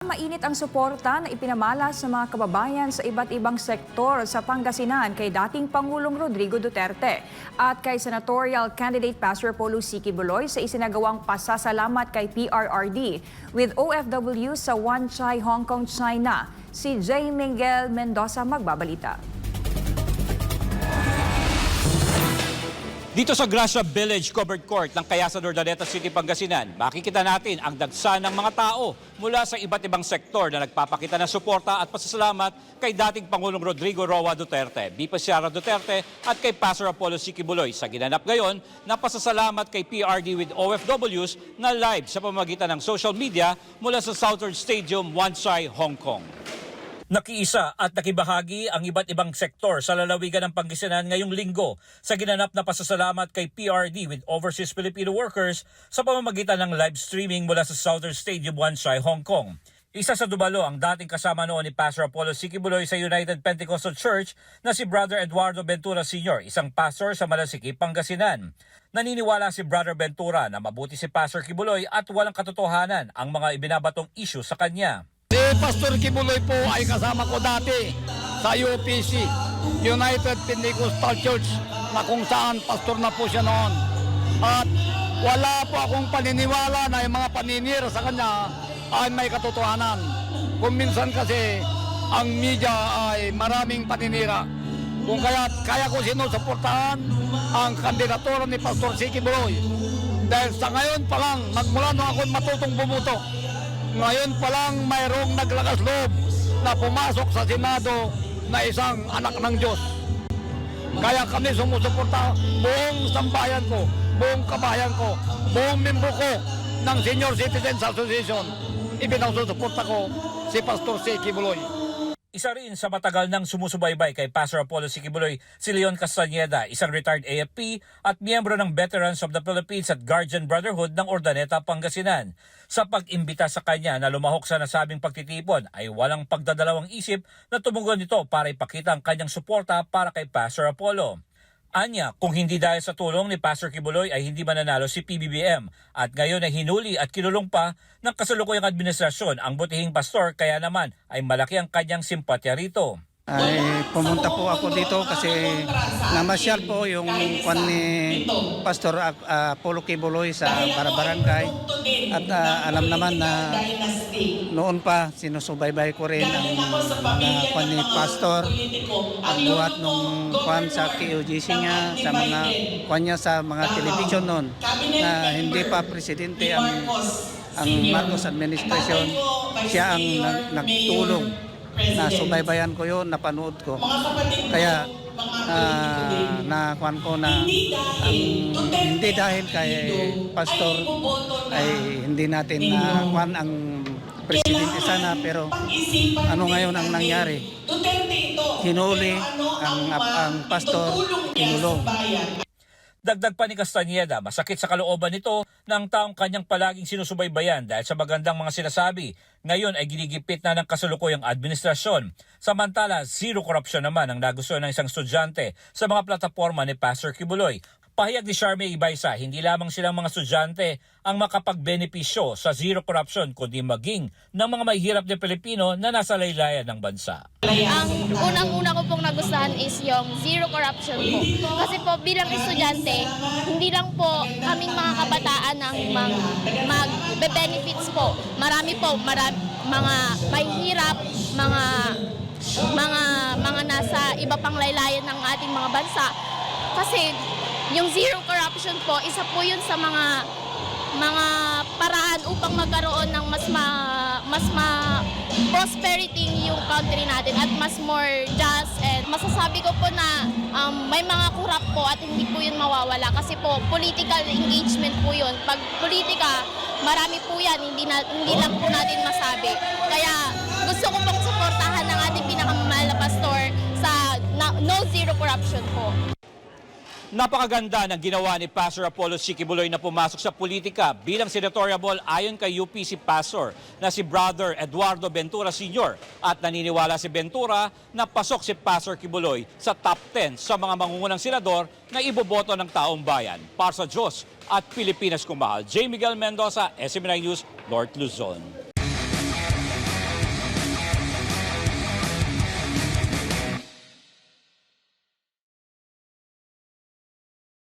mainit ang suporta na ipinamalas sa mga kababayan sa iba't ibang sektor sa Pangasinan kay dating Pangulong Rodrigo Duterte at kay senatorial candidate Pastor Apollo C. Quiboloy sa isinagawang pasasalamat kay PRRD with OFW sa Wan Chai, Hong Kong, China. Si J. Miguel Mendoza magbabalita. Dito sa Gracia Village Covered Court ng Cayasador, Daneta City, Pangasinan, makikita natin ang dagsa ng mga tao mula sa iba't ibang sektor na nagpapakita ng suporta at pasasalamat kay dating Pangulong Rodrigo Roa Duterte, VP Sara Duterte at kay Pastor Apollo C. Quiboloy sa ginanap ngayon na pasasalamat kay PRD with OFWs na live sa pamamagitan ng social media mula sa Southern Stadium, Wan Chai, Hong Kong. Nakiisa at nakibahagi ang iba't ibang sektor sa lalawigan ng Pangasinan ngayong linggo sa ginanap na pasasalamat kay PRD with Overseas Filipino Workers sa pamamagitan ng live streaming mula sa Southern Stadium, Wan Chai, Hong Kong. Isa sa dumalo ang dating kasama noon ni Pastor Apollo C. Quiboloy sa United Pentecostal Church na si Brother Eduardo Ventura Sr., isang pastor sa Malasiki, Pangasinan. Naniniwala si Brother Ventura na mabuti si Pastor Quiboloy at walang katotohanan ang mga ibinabatong issue sa kanya. Si Pastor Quiboloy po ay kasama ko dati sa UPC, United Pentecostal Church, na kung saan pastor na po siya noon. At wala po akong paniniwala na yung mga paninira sa kanya ay may katotohanan. Kung minsan kasi ang media ay maraming paninira. Kung kaya ko sinusuportahan ang kandidatura ni Pastor C. Quiboloy. Dahil sa ngayon pa lang, magmula nung ako matutong bumuto, ngayon pa lang mayroong naglakas loob na pumasok sa Senado na isang anak ng Diyos. Kaya kami sumusuporta, buong sambayan ko, buong kabayan ko, buong membro ko ng Senior Citizens Association, ibinasusuporta ko si Pastor C. Quiboloy. Isa rin sa matagal nang sumusubaybay kay Pastor Apollo C. Quiboloy, si Leon Castañeda, isang retired AFP at miyembro ng Veterans of the Philippines at Guardian Brotherhood ng Urdaneta, Pangasinan. Sa pag-imbita sa kanya na lumahok sa nasabing pagtitipon ay walang pagdadalawang isip na tumugon nito para ipakita ang kanyang suporta para kay Pastor Apollo. Anya, kung hindi dahil sa tulong ni Pastor Quiboloy ay hindi mananalo si PBBM at ngayon ay hinuli at kinulong pa ng kasalukuyang administrasyon ang butihing pastor kaya naman ay malaki ang kanyang simpatya rito. Ay pumunta po ako dito kasi namasyal po yung kwan ni Pastor Apollo Quiboloy sa Barabarangay at alam naman na noon pa sinusubaybay ko rin ang mga kwan ni Pastor ang buhat nung kwan sa KOGC niya sa mga kwan niya sa mga television noon na hindi pa presidente ang Marcos administration, siya ang nagtulong na subaybayan ko yun, napanood ko. Kaya nakuan ko na hindi dahil kay Pastor ay hindi natin nakuan ang presidente sana, pero ano ngayon ang nangyari? Hinuli ang Pastor, kinulong. Dagdag pa ni Castañeda, masakit sa kalooban nito na ang taong kanyang palaging sinusubaybayan dahil sa magandang mga sinasabi, ngayon ay ginigipit na ng kasalukuyang administrasyon. Samantala, zero corruption naman ang nagustuhan ng isang estudyante sa mga plataforma ni Pastor Quiboloy. Pahayag ni Charme Ibaysa, hindi lamang silang mga estudyante ang makapagbenepisyo sa zero corruption kundi maging ng mga mahihirap na Pilipino na nasa laylayan ng bansa. Ang unang-una ko pong nagustuhan is yung zero corruption po. Kasi po bilang estudyante, hindi lang po kaming mga kabataan ang mag-benefits po. Marami po, mga mahihirap, mga nasa iba pang laylayan ng ating mga bansa. Kasi yung zero corruption po, isa po yun sa mga paraan upang magkaroon ng mas prosperity yung country natin at mas more just. And masasabi ko po na may mga kurap po at hindi po yun mawawala kasi po political engagement po yun. Pag politika, marami po yan, hindi lang po natin masabi. Kaya gusto ko pong suportahan ng ating pinakamamahal na pastor sa no zero corruption po. Napakaganda ng ginawa ni Pastor Apollo C. Quiboloy na pumasok sa politika bilang senatorial ayon kay UPC Pastor na si Brother Eduardo Ventura Sr. At naniniwala si Ventura na pasok si Pastor Quiboloy sa top 10 sa mga mangungunang senador na iboboto ng taong bayan. Para sa Diyos at Pilipinas kung mahal, J. Miguel Mendoza, SMNI News, North Luzon.